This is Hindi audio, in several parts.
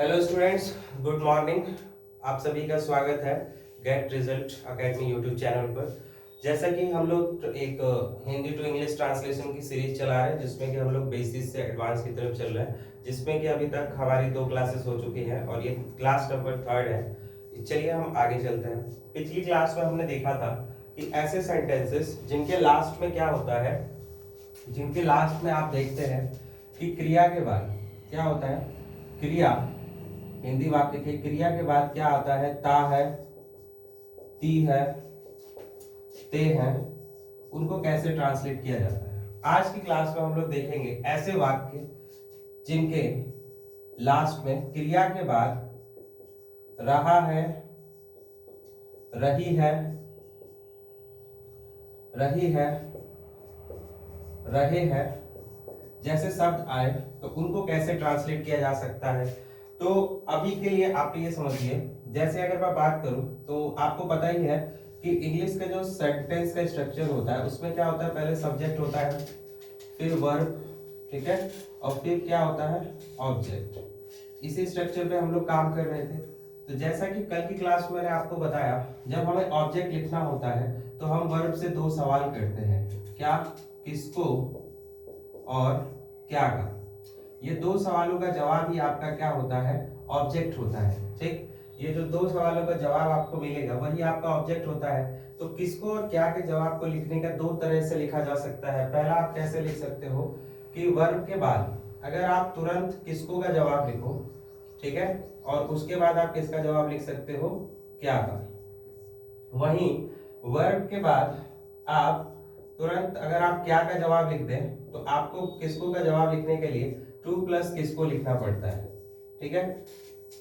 Hello students, good morning. आप सभी का स्वागत है get result academy YouTube channel पर। जैसा कि हम लोग एक हिंदी टू इंग्लिश ट्रांसलेशन की सीरीज चला रहे हैं, जिसमें कि हम लोग बेसिस से एडवांस की तरफ चल रहे हैं, जिसमें कि अभी तक हमारी 2 क्लासेस हो चुकी हैं और ये क्लास नंबर 3 है। चलिए हम आगे चलते हैं। पिछली क्लास में हमने देखा था कि ऐसे सेंटेंसेस जिनके लास्ट में क्या होता है, जिनके लास्ट में आप देखते हैं कि क्रिया के बाद क्या होता है, क्रिया हिंदी वाक्य के क्रिया के बाद क्या आता है, ता है, ती है, ते है, उनको कैसे ट्रांसलेट किया जाता है। आज की क्लास में हम लोग देखेंगे ऐसे वाक्य जिनके लास्ट में क्रिया के बाद रहा है, रही है, रही है, रहे हैं जैसे शब्द आए तो उनको कैसे ट्रांसलेट किया जा सकता है। तो अभी के लिए आप ये समझिए, जैसे अगर मैं बात करूं तो आपको पता ही है कि इंग्लिश का जो सेंटेंस का स्ट्रक्चर होता है उसमें क्या होता है, पहले सब्जेक्ट होता है, फिर वर्ब, ठीक है, और फिर क्या होता है, ऑब्जेक्ट। इसी स्ट्रक्चर पे हम लोग काम कर रहे थे। तो जैसा कि कल की क्लास में मैंने आपको बताया, जब हमें ऑब्जेक्ट लिखना होता है तो हम वर्ब से 2 सवाल करते हैं, क्या, किसको और क्या का। ये 2 सवालों का जवाब ही आपका क्या होता है, ऑब्जेक्ट होता है। ठीक, ये जो 2 सवालों का जवाब आपको मिलेगा वही आपका ऑब्जेक्ट होता है। तो किसको और क्या के जवाब को लिखने का 2 तरह से लिखा जा सकता है। पहला आप कैसे लिख सकते हो कि वर्ब के बाद अगर आप तुरंत किसको का जवाब लिखो, ठीक है, और उसके बाद आप किसका जवाब लिख सकते हो, क्या का। वहीं वर्ब के बाद आप तुरंत अगर आप क्या का जवाब लिख दें तो आपको किसको का जवाब लिखने के लिए टू प्लस किसको लिखना पड़ता है। ठीक है,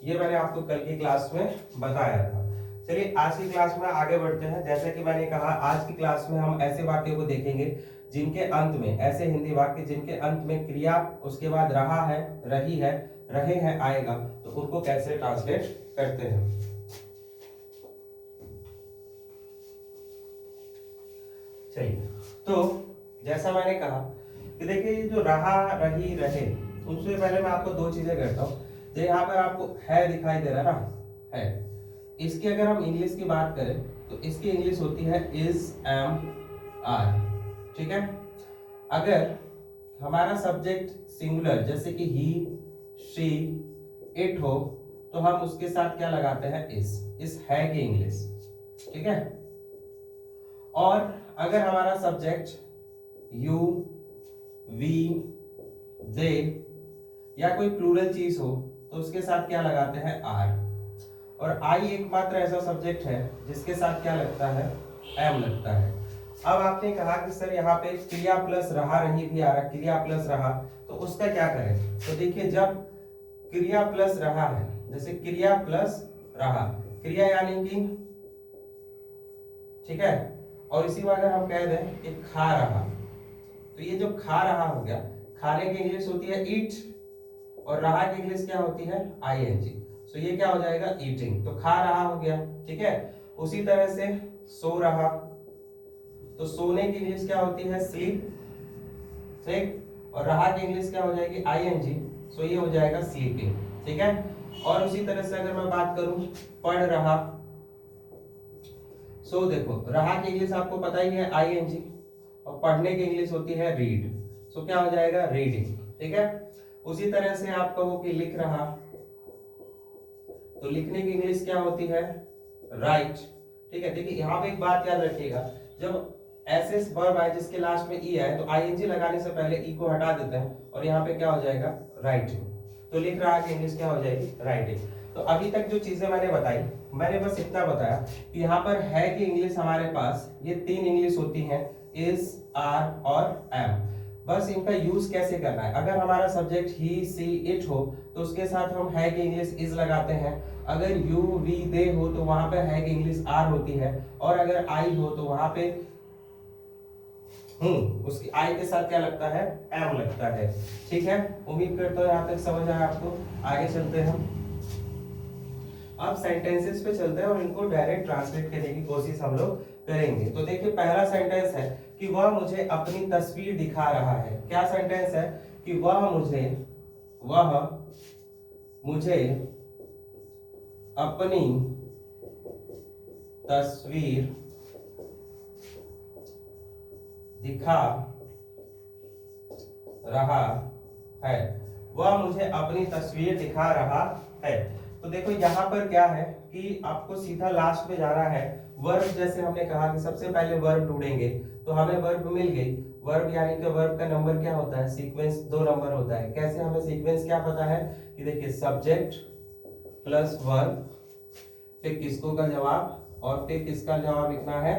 ये मैंने आपको कल की क्लास में बताया था। चलिए आज की क्लास में आगे बढ़ते हैं। जैसे कि मैंने कहा, आज की क्लास में हम ऐसे वाक्यों को देखेंगे जिनके अंत में, ऐसे हिंदी वाक्य जिनके अंत में क्रिया, उसके बाद रहा है, रही है, रहे हैं आएगा, तो उनको कैसे ट्रांसलेट करते हैं। चलिए, तो जैसा मैंने कहा कि देखिए ये जो रहा, रही, रहे, उससे पहले मैं आपको 2 चीजें करता हूँ। जो यहाँ पर आपको है दिखाई दे रहा है ना, है, इसकी अगर हम इंग्लिश की बात करें तो इसकी इंग्लिश होती है इज, एम, आर। ठीक है, अगर हमारा सब्जेक्ट सिंगुलर जैसे कि ही, शी, इट हो तो हम उसके साथ क्या लगाते हैं, इस है की इंग्लिश। ठीक है, और अगर हमारा सब्जेक्ट यू, वी, दे या कोई प्लूरल चीज हो तो उसके साथ क्या लगाते हैं, आर। और आई एकमात्र ऐसा सब्जेक्ट है जिसके साथ क्या लगता है, एम लगता है। अब आपने कहा कि सर यहाँ पे क्रिया प्लस रहा, रही भी आ रहा, क्रिया प्लस रहा, तो उसका क्या करें। तो देखिए, जब क्रिया प्लस रहा है, जैसे क्रिया प्लस रहा, क्रिया यानी कि, ठीक है, और इसी में अगर हम कह दें कि खा रहा, तो ये जो खा रहा हो गया, खाने की इंग्लिश होती है ईट और रहा की इंग्लिश क्या होती है, आईएनजी। सो ये क्या हो जाएगा, ईटिंग। तो खा रहा हो गया, ठीक है। उसी तरह से सो रहा, तो सोने की इंग्लिश क्या होती है, स्लीप, ठीक, और रहा की इंग्लिश क्या हो जाएगी, आईएनजी। सो ये हो जाएगा स्लीपिंग। ठीक है, और उसी तरह से अगर मैं बात करूं पढ़ रहा, सो देखो रहा की इंग्लिश आपको पता ही है, आईएनजी, और पढ़ने की इंग्लिश होती है रीड। सो क्या हो जाएगा, रीडिंग। ठीक है, उसी तरह से आप कहो कि लिख रहा, तो लिखने की इंग्लिश क्या होती है, राइट। ठीक है, देखिए यहाँ पे एक बात याद रखिएगा, जब ऐसे वर्ब आए जिसके लास्ट में ई है तो आईएनजी लगाने से पहले ई को हटा देते हैं और यहाँ पे क्या हो जाएगा, राइटिंग। तो लिख रहा की इंग्लिश क्या हो जाएगी, राइटिंग। तो अभी तक जो चीजें मैंने बताई, मैंने बस इतना बताया कि यहाँ पर है की इंग्लिश हमारे पास ये 3 इंग्लिश होती हैं, इज, आर और एम। बस इनका यूज कैसे करना है। अगर हमारा सब्जेक्ट ही, सी, इट हो तो उसके साथ हम है की इंग्लिश इज लगाते हैं। अगर यू, वी, दे हो तो वहां पे है की इंग्लिश आर होती है, और अगर आई हो तो वहां पे उसकी आई के साथ क्या लगता है, एम लगता है। ठीक है, उम्मीद करता हूँ यहाँ तक समझ आया आपको। आगे चलते हैं, अब सेंटेंसेस पे चलते हैं और इनको डायरेक्ट ट्रांसलेट करने की कोशिश हम लोग करेंगे। तो देखिए पहला सेंटेंस है कि वह मुझे अपनी तस्वीर दिखा रहा है। क्या सेंटेंस है कि वह मुझे मुझे अपनी तस्वीर दिखा रहा है, वह मुझे अपनी तस्वीर दिखा रहा है। तो देखो यहाँ पर क्या है कि आपको सीधा लास्ट में जाना है। वर्ब जैसे हमने कहा कि सबसे पहले वर्ब ढूंढेंगे, तो हमें वर्ब मिल गई। वर्ब यानी कि वर्ब का नंबर क्या होता है, सीक्वेंस 2 नंबर होता है। कैसे हमें सीक्वेंस क्या पता है कि देखिए सब्जेक्ट प्लस वर्ब, फिर किसको का जवाब और फिर किसका जवाब लिखना है,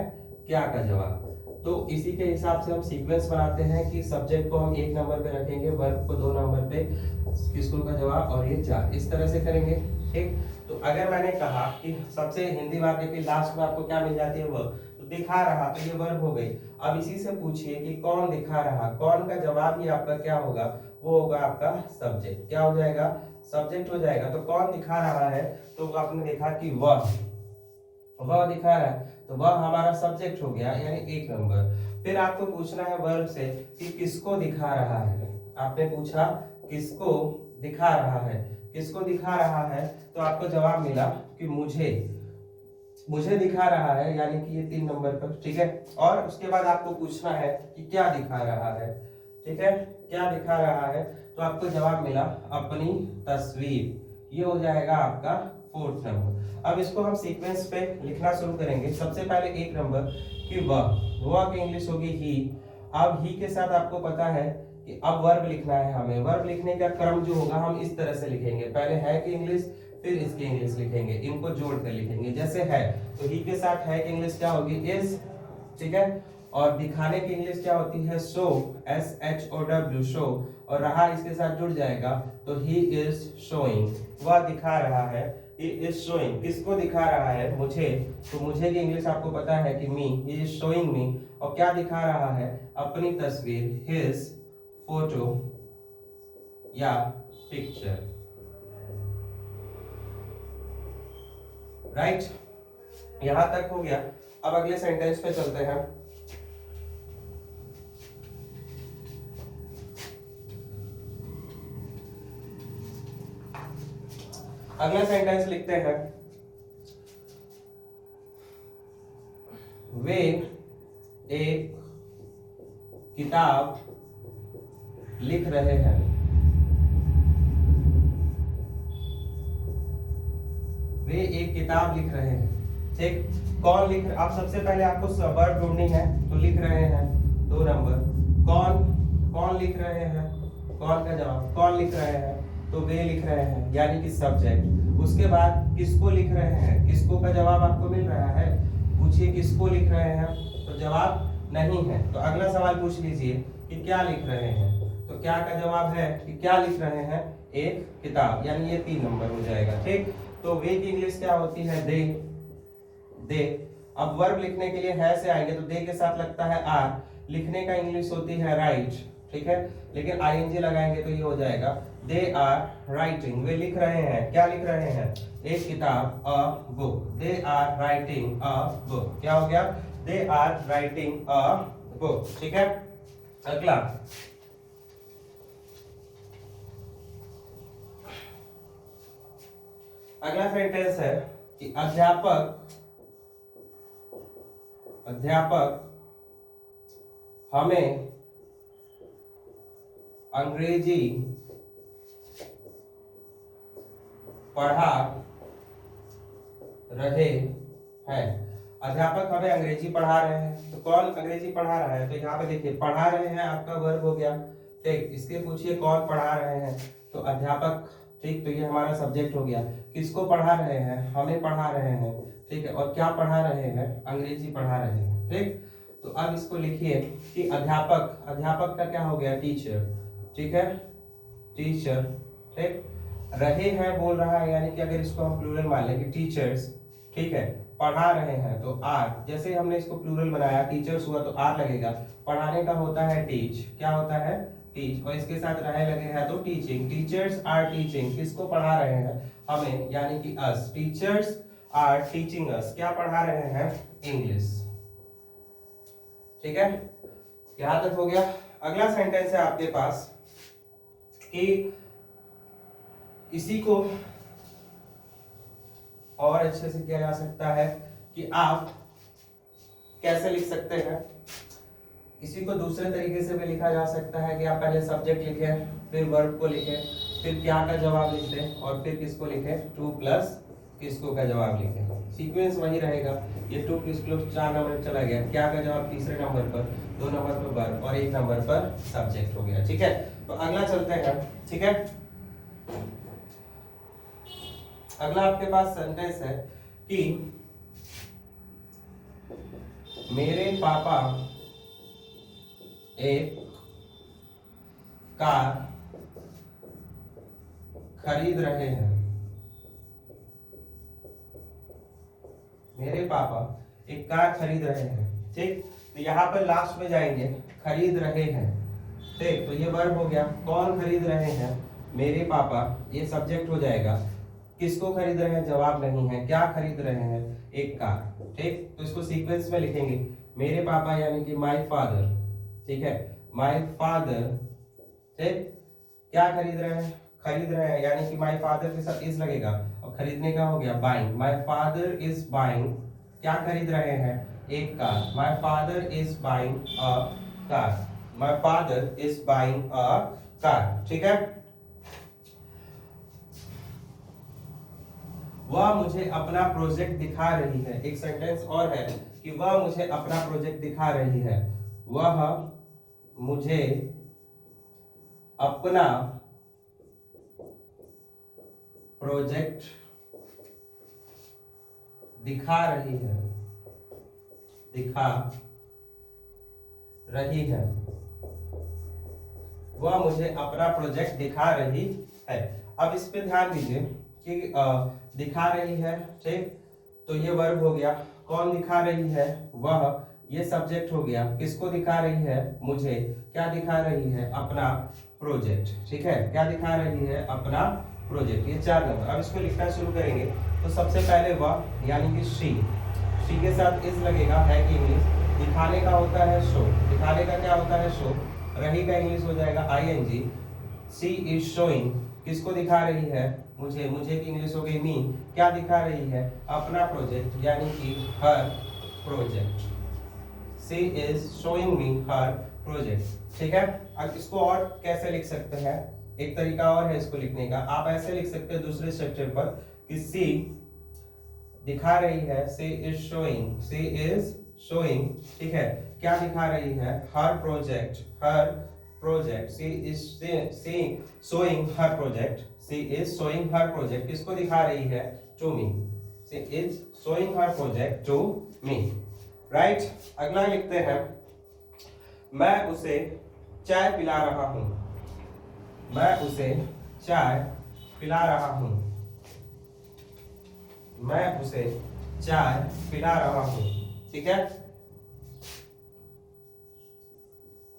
क्या का जवाब। तो इसी के हिसाब से हम सीक्वेंस बनाते हैं कि सब्जेक्ट को हम 1 नंबर पे रखेंगे, वर्ब को 2 नंबर पे, किसको का जवाब और ये 4, इस तरह से करेंगे। ठीक, तो अगर मैंने कहा कि सबसे हिंदी वाक्य के लास्ट में आपको क्या मिल जाती है वर्ब, तो दिखा रहा, तो ये वर्ब हो गई। अब इसी से पूछिए कि कौन दिखा रहा, कौन का जवाब ही आपका क्या होगा, वो होगा आपका सब्जेक्ट। क्या हो जाएगा, सब्जेक्ट हो जाएगा। तो कौन दिखा रहा है, तो आपने देखा कि वह दिखा रहा है, तो वह हमारा सब्जेक्ट हो गया, यानी 1 नंबर। फिर आपको पूछना है वर्ब से कि किसको दिखा रहा है। आपने पूछा किसको दिखा रहा है, किसको दिखा रहा है, तो आपको जवाब मिला कि मुझे दिखा रहा है, यानी कि ये 3 नंबर पर। ठीक है, और उसके बाद आपको पूछना है कि क्या दिखा रहा है। ठीक है, क्या दिखा रहा है, तो आपको जवाब मिला अपनी तस्वीर। ये हो जाएगा आपका 4th नंबर। अब इसको हम सीक्वेंस पे लिखना शुरू करेंगे। सबसे पहले 1 नंबर कि वह की इंग्लिश होगी ही। अब ही के साथ आपको पता है कि अब वर्ब लिखना है हमें। वर्ब लिखने का क्रम जो होगा हम इस तरह से लिखेंगे, पहले है की इंग्लिश फिर इसकी इंग्लिश लिखेंगे, इनको जोड़ कर लिखेंगे। जैसे है तो ही के साथ है की इंग्लिश क्या होगी, इज। ठीक है, और दिखाने की इंग्लिश क्या होती है, शो, SHOW, शो। और रहा इसके साथ जुड़ जाएगा तो ही इज शोइंग, वह दिखा रहा है, ही इज शोइंग। किसको दिखा रहा है, मुझे। तो मुझे की इंग्लिश आपको पता है कि मी, ही इज शोइंग मी। और क्या दिखा रहा है, अपनी तस्वीर, हिज फोटो या पिक्चर। राइट, यहां तक हो गया। अब अगले सेंटेंस पे चलते हैं। अगला सेंटेंस लिखते हैं, वे एक किताब लिख रहे हैं। वे एक किताब लिख रहे हैं। ठीक, कौन लिख रहे, आप सबसे पहले आपको वर्ब ढूंढनी है, तो लिख रहे हैं 2 नंबर। कौन लिख रहे हैं, कौन का जवाब, कौन लिख रहे हैं, तो वे लिख रहे हैं, यानी कि सब्जेक्ट। उसके बाद किसको लिख रहे हैं, किसको का जवाब आपको मिल रहा है। पूछिए किसको लिख रहे हैं, तो जवाब नहीं है। तो अगला सवाल पूछ लीजिए कि क्या लिख रहे हैं, तो क्या का जवाब है कि क्या लिख रहे हैं, एक किताब, यानी ये 3 नंबर हो जाएगा। ठीक, तो वे की इंग्लिश क्या होती है, दे। अब वर्ब लिखने के लिए है से आएंगे, तो दे के साथ लगता है आर। लिखने का इंग्लिश होती है राइट। ठीक है, लेकिन आईएनजी लगाएंगे तो ये हो जाएगा दे आर राइटिंग। वे लिख रहे हैं, क्या लिख रहे हैं, एक किताब, a book. They are writing a book. क्या हो गया, they are writing a book. ठीक है, अगला सेंटेंस है कि अध्यापक हमें अंग्रेजी पढ़ा रहे हैं। अध्यापक हमें अंग्रेजी पढ़ा रहे हैं, तो कौन अंग्रेजी पढ़ा रहा है, तो यहाँ पे देखिए पढ़ा रहे हैं आपका वर्ब हो गया। ठीक, इसके पूछिए कौन पढ़ा रहे हैं, तो अध्यापक। ठीक, तो ये हमारा सब्जेक्ट हो गया। किसको पढ़ा रहे हैं, हमें पढ़ा रहे हैं। ठीक है, और क्या पढ़ा रहे हैं, अंग्रेजी पढ़ा रहे हैं। ठीक, तो अब इसको लिखिए कि अध्यापक का क्या हो गया, टीचर। ठीक है, टीचर। ठीक, रहे हैं बोल रहा है, यानी कि अगर इसको हम प्लूरल मान लें कि टीचर्स। ठीक है, पढ़ा रहे हैं तो आर, जैसे हमने इसको प्लूरल बनाया, टीचर्स हुआ तो आर लगेगा। पढ़ाने का होता है टीच, क्या होता है, टीच, और इसके साथ रहे लगे हैं तो टीचिंग। टीचर्स आर टीचिंग, किसको पढ़ा रहे हैं, हमें, यानी कि अस। टीचर्स आर टीचिंग अस, क्या पढ़ा रहे हैं, इंग्लिश। ठीक है, यहां तक हो गया। अगला सेंटेंस है आपके पास कि इसी को और अच्छे से किया जा सकता है कि आप कैसे लिख सकते हैं, इसी को दूसरे तरीके से भी लिखा जा सकता है कि आप पहले सब्जेक्ट लिखें, फिर वर्ब को लिखें, फिर क्या का जवाब लिख दें और फिर किसको लिखें, टू प्लस किसको का जवाब लिखें। सीक्वेंस वही रहेगा। ये टू किसको 4 नंबर पर चला गया, क्या का जवाब तीसरे नंबर पर, 2 नंबर पर वर्ब और 1 नंबर पर सब्जेक्ट हो गया। ठीक है, तो अगला चलते हैं। ठीक है, अगला आपके पास सेंटेंस है कि मेरे पापा एक कार खरीद रहे हैं। मेरे पापा एक कार खरीद रहे हैं। ठीक, तो यहाँ पर लास्ट में जाएंगे, खरीद रहे हैं। ठीक, तो ये वर्ब हो गया। कौन खरीद रहे हैं, मेरे पापा, ये सब्जेक्ट हो जाएगा। किसको खरीद रहे हैं, जवाब नहीं है। क्या खरीद रहे हैं, एक कार। ठीक, तो इसको सीक्वेंस में लिखेंगे। मेरे पापा यानी कि माय फादर, ठीक है, माय फादर। ठीक, क्या खरीद रहे हैं, खरीद रहे हैं यानी कि माय फादर के साथ इज लगेगा और खरीदने का हो गया buying. My father is buying, क्या खरीद रहे हैं, एक car. My father is buying a car, my father is buying a car. ठीक है, वह मुझे अपना प्रोजेक्ट दिखा रही है। एक सेंटेंस और है कि वह मुझे अपना प्रोजेक्ट दिखा रही है। वह मुझे अपना प्रोजेक्ट दिखा रही है, दिखा रही है। वह मुझे अपना प्रोजेक्ट दिखा रही है। अब इस पे ध्यान दीजिए कि दिखा रही है। ठीक, तो ये वर्ब हो गया। कौन दिखा रही है, वह, ये सब्जेक्ट हो गया। किसको दिखा रही है, मुझे। क्या दिखा रही है, अपना प्रोजेक्ट। ठीक है, क्या दिखा रही है, अपना प्रोजेक्ट। ये 4 नंबर। अब इसको लिखना शुरू करेंगे तो सबसे पहले वह यानी कि शी के साथ इज लगेगा, है कि इंग्लिश। दिखाने का होता है शो, दिखाने का क्या होता है, शो। रही का इंग्लिश हो जाएगा ING। शी इज शोइंग, किसको दिखा रही है, मुझे। मुझे की इंग्लिश हो गई मी। क्या दिखा रही है, अपना प्रोजेक्ट यानी कि her project. She is showing me her project. ठीक है, अब इसको और कैसे लिख सकते हैं, एक तरीका और है इसको लिखने का। आप ऐसे लिख सकते हैं दूसरे स्ट्रक्चर पर कि सी दिखा रही है, she is showing, she is showing. ठीक है, क्या दिखा रही है, her project, her project. She is showing her project, she is showing her project. किसको दिखा रही है, to me. She is showing her project to me. Right, अगला लिखते हैं, मैं उसे चाय पिला रहा हूं। मैं उसे चाय पिला रहा हूं। मैं उसे चाय पिला रहा हूं। ठीक है,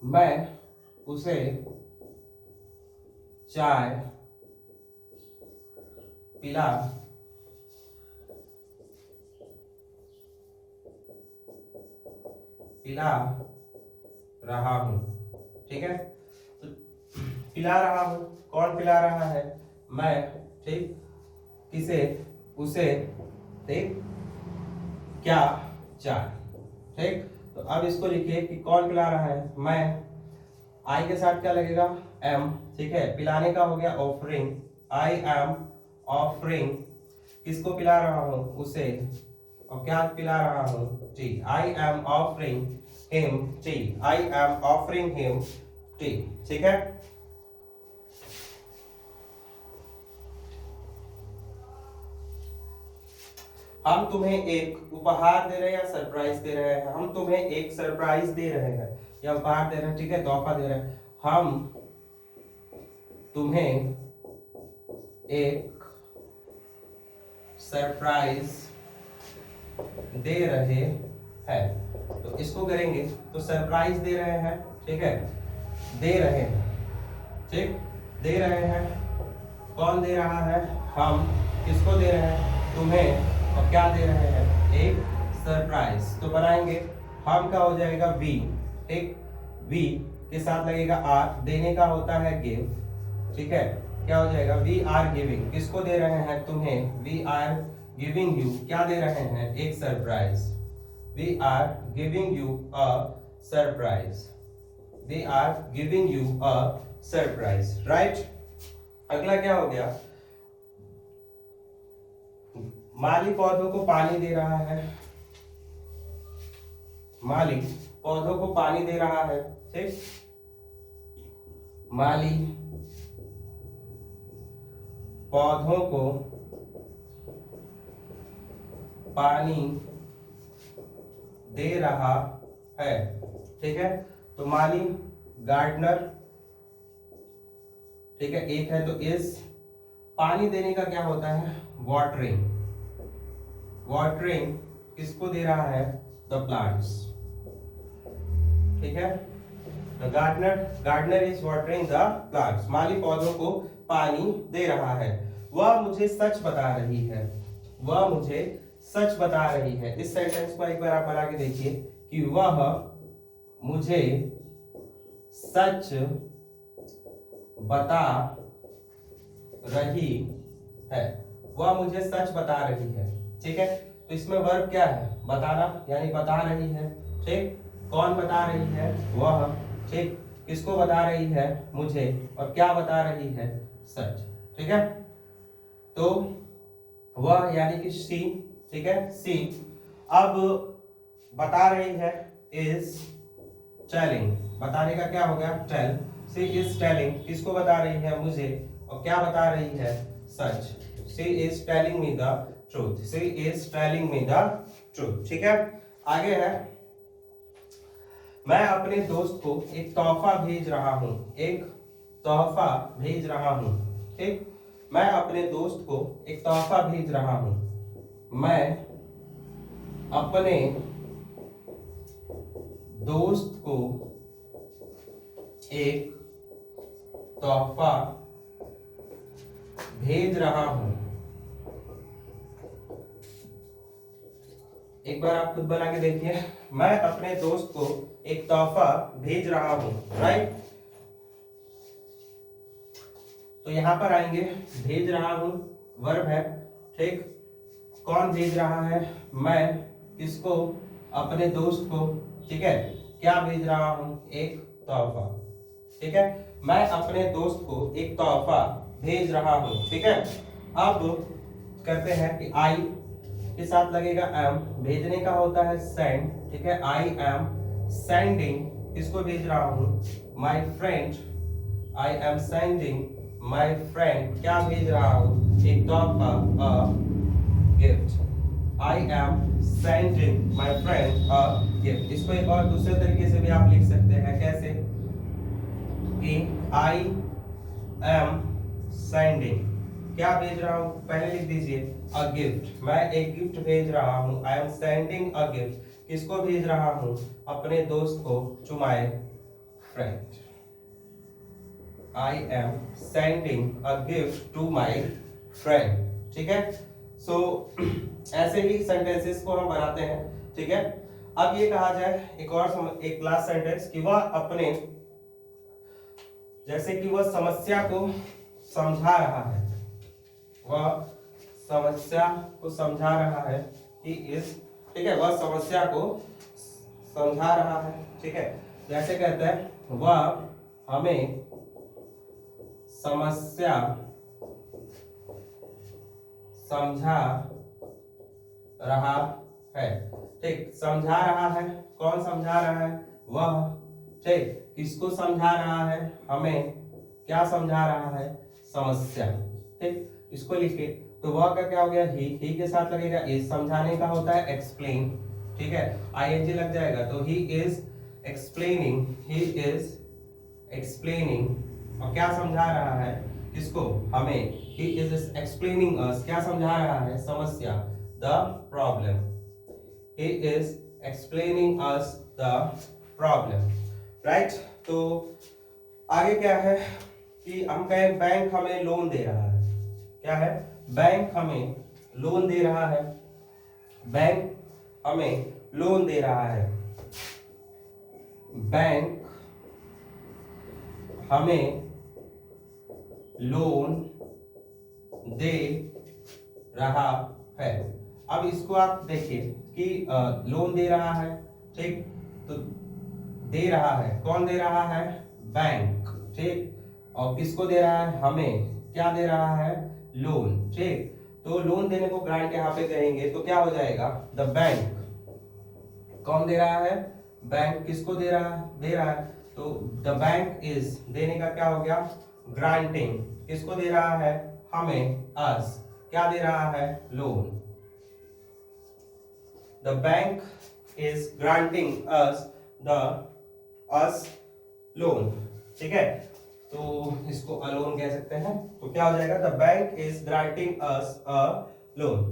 मैं उसे चाय पिला रहा हूं। ठीक है, तो पिला रहा हूं, कौन पिला रहा है, मैं। ठीक, किसे, उसे। ठीक, क्या, चाय। ठीक, तो अब इसको लिखिए कि कौन पिला रहा है, मैं। आई के साथ क्या लगेगा, एम। ठीक है, पिलाने का हो गया ऑफरिंग, आई एम ऑफरिंग। किसको पिला रहा हूं, उसे। और क्या पिला रहा हूं, T. I am offering him T, I am offering him T. ठीक है, हम तुम्हें एक उपहार दे रहे हैं या सरप्राइज दे रहे हैं। हम तुम्हें एक सरप्राइज दे रहे हैं या उपहार दे रहे हैं। ठीक है, तोहफा दे रहे हैं। हम तुम्हें एक सरप्राइज दे रहे हैं। तो इसको करेंगे तो सरप्राइज दे रहे हैं। ठीक है, दे रहे हैं। ठीक, दे रहे हैं, कौन दे रहा है, हम। किसको दे रहे हैं, तुम्हें। और क्या दे रहे हैं, एक सरप्राइज। तो बनाएंगे, हम का हो जाएगा वी। ठीक, वी के साथ लगेगा आर। देने का होता है गिव। ठीक है, क्या हो जाएगा, वी आर गिविंग, किसको दे रहे हैं, तुम्हें, वी आर गिविंग यू, क्या दे रहे हैं, एक surprise, we are giving you a surprise, we are giving you a surprise, right. अगला क्या हो गया, माली पौधों को पानी दे रहा है, माली पौधों को पानी दे रहा है, ठीक, माली पौधों को पानी दे रहा है, ठीक है। तो माली गार्डनर, ठीक है, एक है तो इस, पानी देने का क्या होता है, वाटरिंग, वाटरिंग किसको दे रहा है, द प्लांट्स, ठीक है। The gardener is watering the plants, माली पौधों को पानी दे रहा है। वह मुझे सच बता रही है, वह मुझे सच बता रही है। इस सेंटेंस को एक बार आप बना के देखिए कि वह मुझे सच बता रही है, वह मुझे सच बता रही है, ठीक है। तो इसमें वर्ब क्या है, बताना, यानी बता रही है, ठीक। कौन बता रही है, वह, ठीक। किसको बता रही है, मुझे, और क्या बता रही है, सच, ठीक है। तो वह यानी कि सी, ठीक है, सी। अब बता रही है, इज टेलिंग, बताने का क्या हो गया, टेल, सी इज टेलिंग, किसको बता रही है, मुझे, और क्या बता रही है, सच, she is telling me the truth, she is telling me the truth, ठीक है। आगे है, मैं अपने दोस्त को एक तोहफा भेज रहा हूं, एक तोहफा भेज रहा हूं, ठीक। मैं अपने दोस्त को एक तोहफा भेज रहा हूं, मैं अपने दोस्त को एक तोहफा भेज रहा हूं, एक बार आप खुद बना के देखिए, मैं अपने दोस्त को एक तोहफा भेज रहा हूं, राइट। तो यहां पर आएंगे, भेज रहा हूं वर्ब है, ठीक। कौन भेज रहा है, मैं, किसको, अपने दोस्त को, ठीक है। क्या भेज रहा हूं, एक तोहफा, ठीक है। मैं अपने दोस्त को एक तोहफा भेज रहा हूं, ठीक है। अब करते हैं कि आई के साथ लगेगा एम, भेजने का होता है सेंड, ठीक है। आई एम सेंडिंग, किसको भेज रहा हूं, my friend, I am sending my friend, क्या भेज रहा हूं, एक तोहफा, a gift, I am sending my friend a gift. इसको एक और दूसरे तरीके से भी आप लिख सकते हैं, कैसे कि आई एम सेंडिंग, क्या भेज रहा हूं, पहले लिख दीजिए अ गिफ्ट, मैं एक गिफ्ट भेज रहा हूं, I am sending a gift, किसको भेज रहा हूं, अपने दोस्त को, to my friend, I am sending a gift to my friend, ठीक है। सो ऐसे ही सेंटेंसेस को हम बनाते हैं, ठीक है। अब ये कहा जाए एक और एक लास्ट सेंटेंस कि वह अपने, जैसे कि वह समस्या को समझा रहा है, वह समस्या को समझा रहा है, ही इज, ठीक है, वह समस्या को समझा रहा है, ठीक है। जैसे कहते हैं वह हमें समस्या समझा रहा है, ठीक। समझा रहा है, कौन समझा रहा है, वह, ठीक। किसको समझा रहा है, हमें, क्या समझा रहा है, समस्या, ठीक। इसको लिखिए, तो वह का क्या हो गया, ही के साथ लगेगा इज, समझाने का होता है एक्सप्लेन, ठीक है, आईएनजी लग जाएगा, तो he is explaining, he is explaining, और क्या समझा रहा है, किसको, हमें, ही इज एक्सप्लेनिंग अस, क्या समझा रहा है, समस्या, the problem, he is explaining us the problem, right. तो आगे क्या है कि हम कहें बैंक हमें लोन दे रहा है, क्या है, बैंक हमें लोन दे रहा है, बैंक हमें लोन दे रहा है, बैंक हमें लोन दे रहा है। अब इसको आप देखिए कि लोन दे रहा है, ठीक, तो दे रहा है, कौन दे रहा है? बैंक, ठीक, और किसको दे रहा है? हमें। क्या दे रहा है? लोन, ठीक। तो लोन देने को ग्रांट यहाँ पे कहेंगे तो क्या हो जाएगा? द बैंक, कौन दे रहा है? बैंक। किसको दे रहा है? दे रहा है, तो द बैंक इज, देने का क्या हो गया? ग्रांटिंग। किसको दे रहा है? हमें, अस। क्या दे रहा है? Loan. The bank is granting us loan, ठीक है। तो इसको अलोन कह सकते हैं, तो क्या हो जाएगा? The bank is granting us a loan.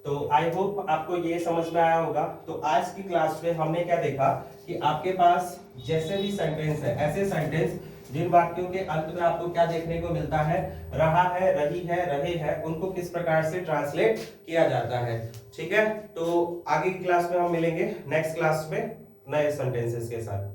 तो आई होप आपको ये समझ में आया होगा। तो आज की क्लास में हमने क्या देखा कि आपके पास जैसे भी सेंटेंस है, ऐसे सेंटेंस जिन वाक्यों के अंत में आपको क्या देखने को मिलता है? रहा है, रही है, रहे हैं, उनको किस प्रकार से ट्रांसलेट किया जाता है, ठीक है। तो आगे की क्लास में हम मिलेंगे नेक्स्ट क्लास में नए सेंटेंसेस के साथ।